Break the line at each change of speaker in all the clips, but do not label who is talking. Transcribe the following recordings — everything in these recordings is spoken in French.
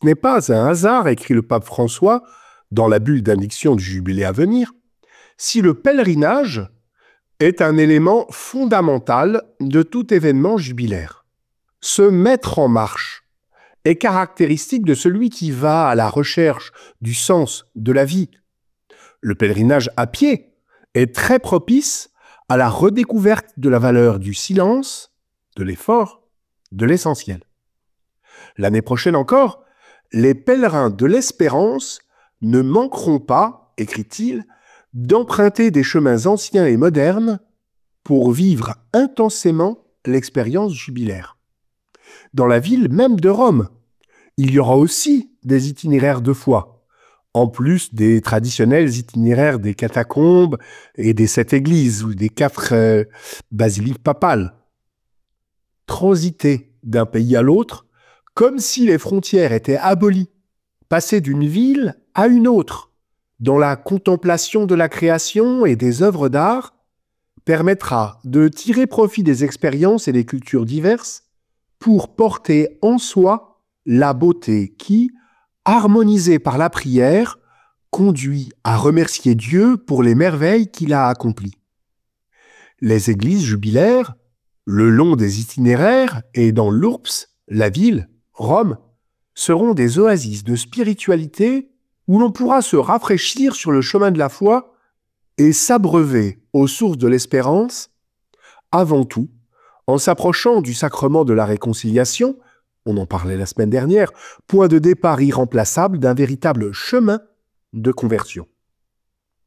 Ce n'est pas un hasard, écrit le pape François dans la bulle d'indiction du jubilé à venir, si le pèlerinage est un élément fondamental de tout événement jubilaire. Se mettre en marche est caractéristique de celui qui va à la recherche du sens de la vie. Le pèlerinage à pied est très propice à la redécouverte de la valeur du silence, de l'effort, de l'essentiel. L'année prochaine encore, les pèlerins de l'espérance ne manqueront pas, écrit-il, d'emprunter des chemins anciens et modernes pour vivre intensément l'expérience jubilaire. Dans la ville même de Rome, il y aura aussi des itinéraires de foi, en plus des traditionnels itinéraires des catacombes et des 7 églises ou des 4 basiliques papales. Transiter d'un pays à l'autre, comme si les frontières étaient abolies, passer d'une ville à une autre, dans la contemplation de la création et des œuvres d'art, permettra de tirer profit des expériences et des cultures diverses pour porter en soi la beauté qui, harmonisée par la prière, conduit à remercier Dieu pour les merveilles qu'il a accomplies. Les églises jubilaires, le long des itinéraires et dans l'Ourps, la ville, Rome, seront des oasis de spiritualité où l'on pourra se rafraîchir sur le chemin de la foi et s'abreuver aux sources de l'espérance, avant tout, en s'approchant du sacrement de la réconciliation, on en parlait la semaine dernière, point de départ irremplaçable d'un véritable chemin de conversion.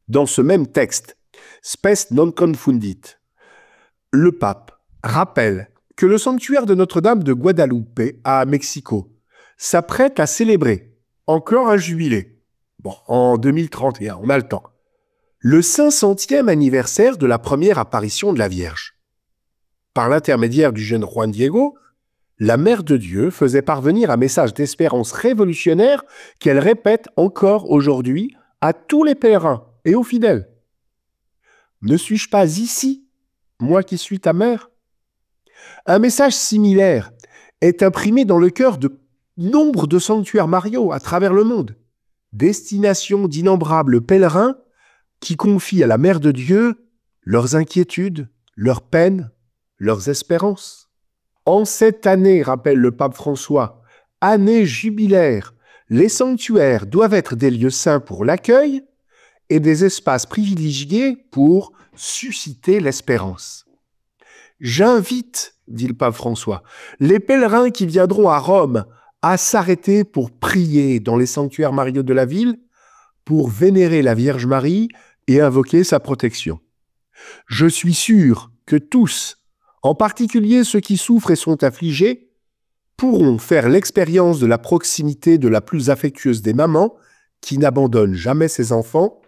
Dans ce même texte, Spes non confundit, le pape rappelle que le sanctuaire de Notre-Dame de Guadalupe à Mexico s'apprête à célébrer encore un jubilé. Bon, en 2031, on a le temps. Le 500e anniversaire de la première apparition de la Vierge. Par l'intermédiaire du jeune Juan Diego, la Mère de Dieu faisait parvenir un message d'espérance révolutionnaire qu'elle répète encore aujourd'hui à tous les pèlerins et aux fidèles. Ne suis-je pas ici, moi qui suis ta mère ? Un message similaire est imprimé dans le cœur de nombre de sanctuaires mariaux à travers le monde, destination d'innombrables pèlerins qui confient à la Mère de Dieu leurs inquiétudes, leurs peines, leurs espérances. En cette année, rappelle le pape François, année jubilaire, les sanctuaires doivent être des lieux saints pour l'accueil et des espaces privilégiés pour susciter l'espérance. J'invite, dit le pape François, les pèlerins qui viendront à Rome à s'arrêter pour prier dans les sanctuaires mariaux de la ville, pour vénérer la Vierge Marie et invoquer sa protection. Je suis sûr que tous, en particulier ceux qui souffrent et sont affligés, pourront faire l'expérience de la proximité de la plus affectueuse des mamans, qui n'abandonne jamais ses enfants,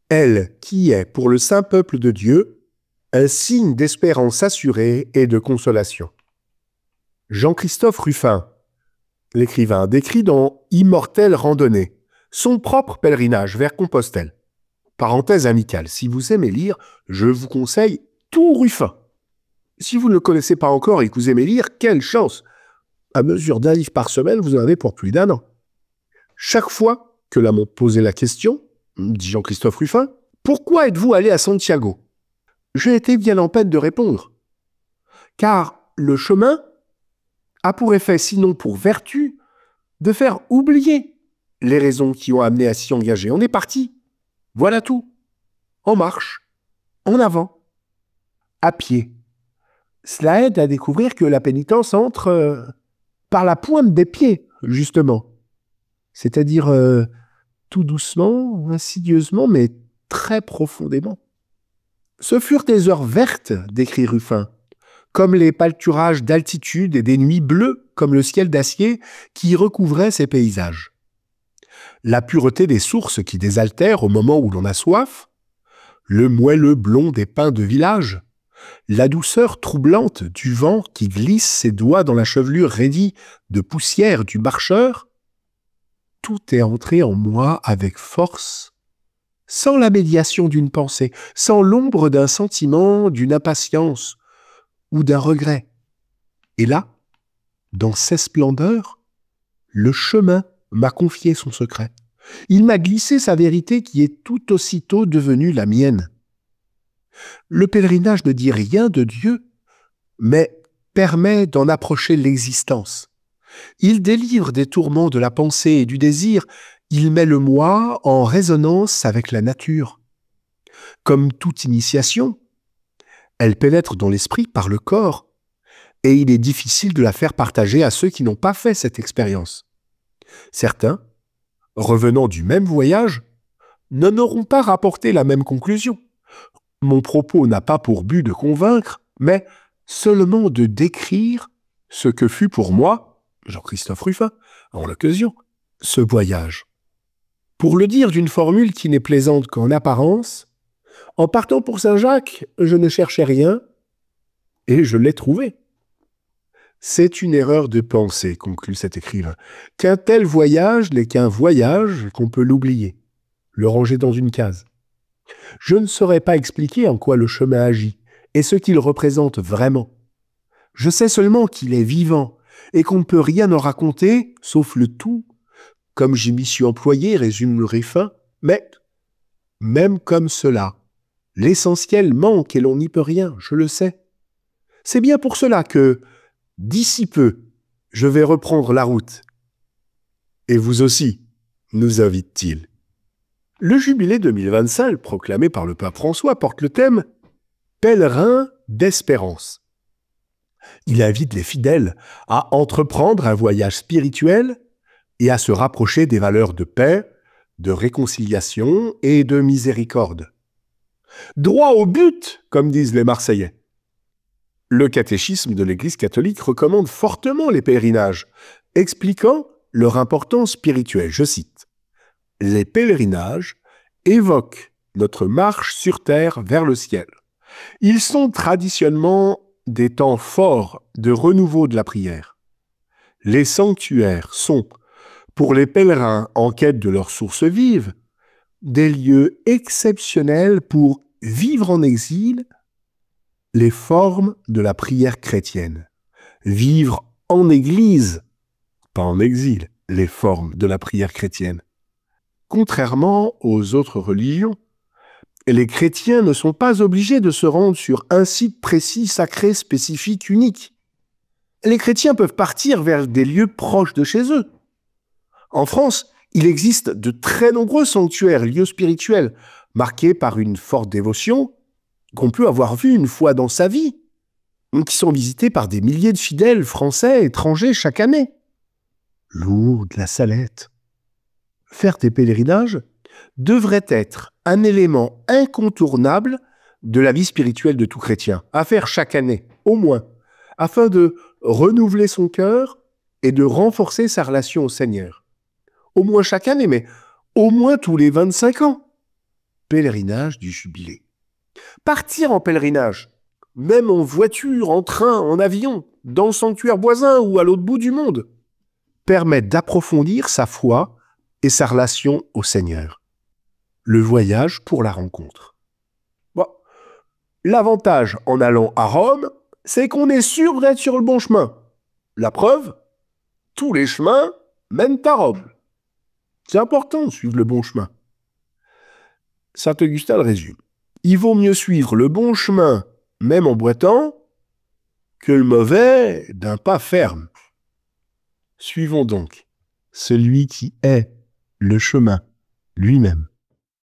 elle qui est, pour le saint peuple de Dieu, un signe d'espérance assurée et de consolation. Jean-Christophe Ruffin, l'écrivain, décrit dans Immortelle randonnée son propre pèlerinage vers Compostelle. Parenthèse amicale, si vous aimez lire, je vous conseille tout Ruffin. Si vous ne le connaissez pas encore et que vous aimez lire, quelle chance! À mesure d'un livre par semaine, vous en avez pour plus d'1 an. Chaque fois que l'on m'a posé la question, dit Jean-Christophe Ruffin, pourquoi êtes-vous allé à Santiago? J'ai été bien en peine de répondre. Car le chemin a pour effet, sinon pour vertu, de faire oublier les raisons qui ont amené à s'y engager. On est parti. Voilà tout. En marche. En avant. À pied. Cela aide à découvrir que la pénitence entre par la pointe des pieds, justement. C'est-à-dire tout doucement, insidieusement, mais très profondément. Ce furent des heures vertes, décrit Ruffin, comme les pâturages d'altitude et des nuits bleues comme le ciel d'acier qui recouvraient ces paysages. La pureté des sources qui désaltèrent au moment où l'on a soif, le moelleux blond des pins de village, la douceur troublante du vent qui glisse ses doigts dans la chevelure raidie de poussière du marcheur, tout est entré en moi avec force, sans la médiation d'une pensée, sans l'ombre d'un sentiment, d'une impatience ou d'un regret. Et là, dans ces splendeurs, le chemin m'a confié son secret. Il m'a glissé sa vérité qui est tout aussitôt devenue la mienne. Le pèlerinage ne dit rien de Dieu, mais permet d'en approcher l'existence. Il délivre des tourments de la pensée et du désir, il met le moi en résonance avec la nature. Comme toute initiation, elle pénètre dans l'esprit par le corps, et il est difficile de la faire partager à ceux qui n'ont pas fait cette expérience. Certains, revenant du même voyage, n'en auront pas rapporté la même conclusion. Mon propos n'a pas pour but de convaincre, mais seulement de décrire ce que fut pour moi, Jean-Christophe Ruffin, en l'occasion, ce voyage. Pour le dire d'une formule qui n'est plaisante qu'en apparence, en partant pour Saint-Jacques, je ne cherchais rien, et je l'ai trouvé. C'est une erreur de pensée, conclut cet écrivain, qu'un tel voyage n'est qu'un voyage qu'on peut l'oublier, le ranger dans une case. Je ne saurais pas expliquer en quoi le chemin agit et ce qu'il représente vraiment. Je sais seulement qu'il est vivant et qu'on ne peut rien en raconter, sauf le tout, comme j'y m'y suis employé, résume le Ruffin, mais même comme cela, l'essentiel manque et l'on n'y peut rien, je le sais. C'est bien pour cela que, d'ici peu, je vais reprendre la route. Et vous aussi, nous invite-t-il. Le jubilé 2025, proclamé par le pape François, porte le thème « Pèlerin d'espérance ». Il invite les fidèles à entreprendre un voyage spirituel et à se rapprocher des valeurs de paix, de réconciliation et de miséricorde. Droit au but, comme disent les Marseillais. Le catéchisme de l'Église catholique recommande fortement les pèlerinages, expliquant leur importance spirituelle. Je cite : « Les pèlerinages évoquent notre marche sur terre vers le ciel. Ils sont traditionnellement des temps forts de renouveau de la prière. Les sanctuaires sont, pour les pèlerins en quête de leur source vive, des lieux exceptionnels pour vivre en exil les formes de la prière chrétienne. Vivre en église, pas en exil, les formes de la prière chrétienne. Contrairement aux autres religions, les chrétiens ne sont pas obligés de se rendre sur un site précis, sacré, spécifique, unique. Les chrétiens peuvent partir vers des lieux proches de chez eux. En France, il existe de très nombreux sanctuaires, lieux spirituels, marqués par une forte dévotion, qu'on peut avoir vu une fois dans sa vie, qui sont visités par des milliers de fidèles français et étrangers chaque année. Lourdes, la Salette. Faire des pèlerinages devrait être un élément incontournable de la vie spirituelle de tout chrétien, à faire chaque année, au moins, afin de renouveler son cœur et de renforcer sa relation au Seigneur. Au moins chaque année, mais au moins tous les 25 ans. Pèlerinage du jubilé. Partir en pèlerinage, même en voiture, en train, en avion, dans le sanctuaire voisin ou à l'autre bout du monde, permet d'approfondir sa foi et sa relation au Seigneur. Le voyage pour la rencontre. Bon. L'avantage en allant à Rome, c'est qu'on est sûr d'être sur le bon chemin. La preuve, tous les chemins mènent à Rome. C'est important de suivre le bon chemin. Saint Augustin le résume. Il vaut mieux suivre le bon chemin, même en boitant, que le mauvais d'un pas ferme. Suivons donc celui qui est le chemin lui-même.